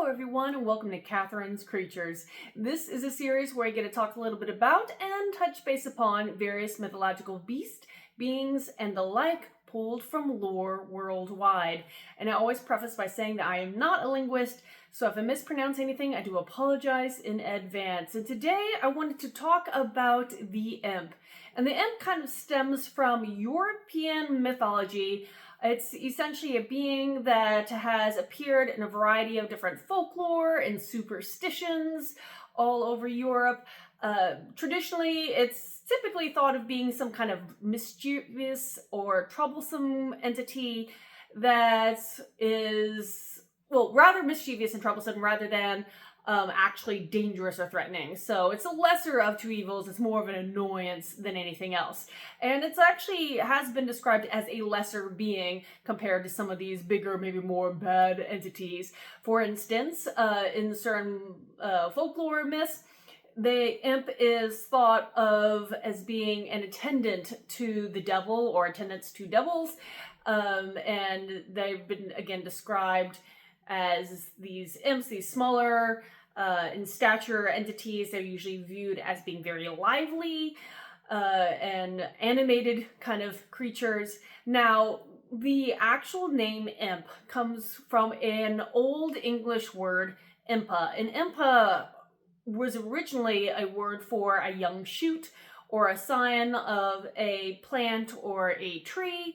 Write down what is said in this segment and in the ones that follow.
everyone, and welcome to Katharine's Creatures. This is a series where I get to talk a little bit about and touch base upon various mythological beasts, beings, and the like pulled from lore worldwide. And I always preface by saying that I am not a linguist, so if I mispronounce anything, I do apologize in advance. And today I wanted to talk about the imp. And the imp kind of stems from European mythology. It's essentially a being that has appeared in a variety of different folklore and superstitions all over Europe. Traditionally, it's typically thought of being some kind of mischievous or troublesome entity that is, well, rather mischievous and troublesome rather than actually dangerous or threatening. So it's a lesser of two evils. It's more of an annoyance than anything else. And it's actually has been described as a lesser being compared to some of these bigger, maybe more bad entities. For instance, in certain folklore myths, the imp is thought of as being an attendant to the devil or attendants to devils. And they've been, again, described as these imps, these smaller in stature entities. They're usually viewed as being very lively and animated kind of creatures. Now, the actual name imp comes from an Old English word, impa. And impa was originally a word for a young shoot or a sign of a plant or a tree.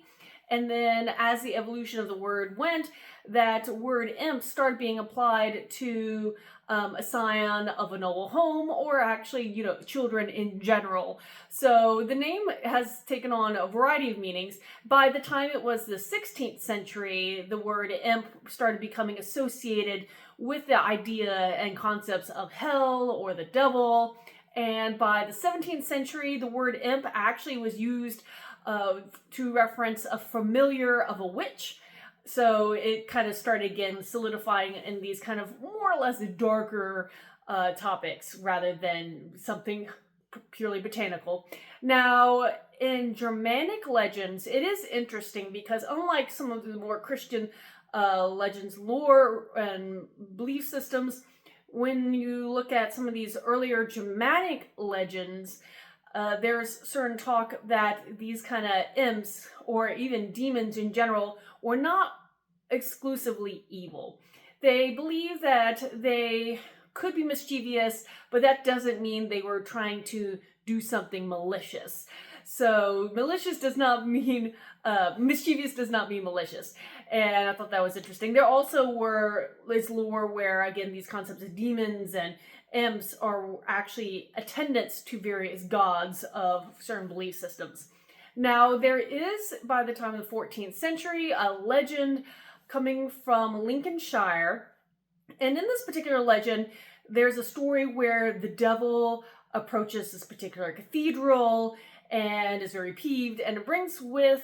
And then as the evolution of the word went, that word imp started being applied to a scion of a noble home, or actually, children in general. So the name has taken on a variety of meanings. By the time it was the 16th century, the word imp started becoming associated with the idea and concepts of hell or the devil. And by the 17th century, the word imp actually was used to reference a familiar of a witch. So it kind of started again solidifying in these kind of more or less darker topics rather than something purely botanical. Now, in Germanic legends, it is interesting because unlike some of the more Christian legends, lore, and belief systems, when you look at some of these earlier Germanic legends, there's certain talk that these kind of imps, or even demons in general, were not exclusively evil. They believe that they could be mischievous, but that doesn't mean they were trying to do something malicious. So malicious does not mean, mischievous does not mean malicious. And I thought that was interesting. There also is lore where, again, these concepts of demons and imps are actually attendants to various gods of certain belief systems. Now, there is, by the time of the 14th century, a legend coming from Lincolnshire. And in this particular legend, there's a story where the devil approaches this particular cathedral and is very peeved and brings with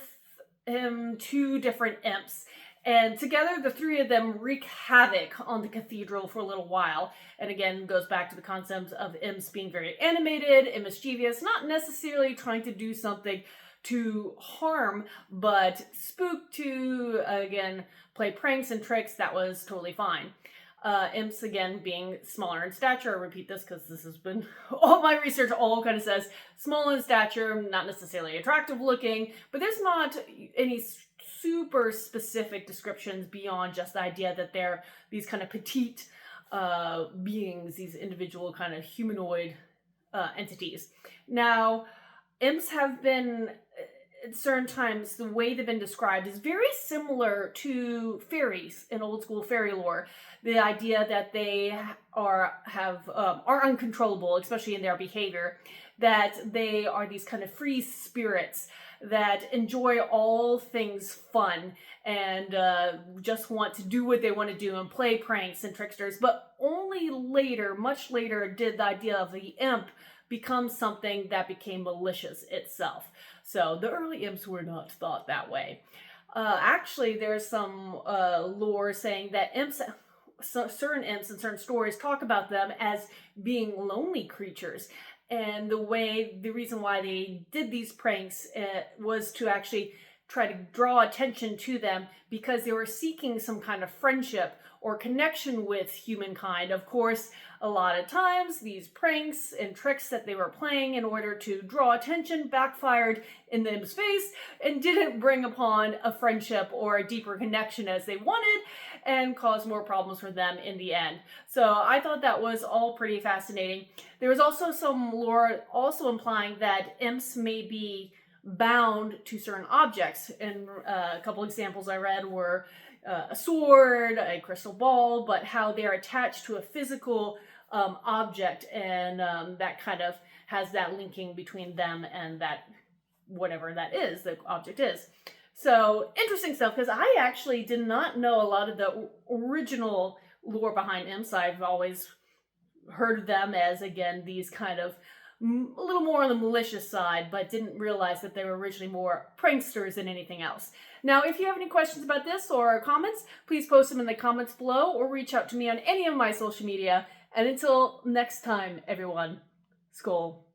him two different imps. And together, the three of them wreak havoc on the cathedral for a little while. And again, goes back to the concept of imps being very animated and mischievous, not necessarily trying to do something to harm, but spook to, again, play pranks and tricks. That was totally fine. Imps, again, being smaller in stature. I repeat this because this has been, all my research all kind of says small in stature, not necessarily attractive looking, but there's not any super specific descriptions beyond just the idea that they're these kind of petite beings, these individual kind of humanoid entities. Now, imps have been, at certain times, the way they've been described is very similar to fairies in old school fairy lore. The idea that they are uncontrollable, especially in their behavior, that they are these kind of free spirits that enjoy all things fun and just want to do what they want to do and play pranks and tricksters. But only later, much later, did the idea of the imp become something that became malicious itself. So the early imps were not thought that way. Actually, there's some lore saying that imps, certain imps in certain stories talk about them as being lonely creatures. And the reason why they did these pranks was to actually try to draw attention to them because they were seeking some kind of friendship or connection with humankind. Of course, a lot of times these pranks and tricks that they were playing in order to draw attention backfired in the Imps' face and didn't bring upon a friendship or a deeper connection as they wanted, and caused more problems for them in the end. So I thought that was all pretty fascinating. There was also some lore also implying that Imps may be bound to certain objects, and a couple examples I read were a sword, a crystal ball, but how they're attached to a physical object, and that kind of has that linking between them and that whatever that is, the object is. So interesting stuff, because I actually did not know a lot of the original lore behind Imps. I've always heard of them as, again, these kind of a little more on the malicious side, but didn't realize that they were originally more pranksters than anything else. Now, if you have any questions about this or comments, please post them in the comments below or reach out to me on any of my social media. And until next time, everyone, Skål.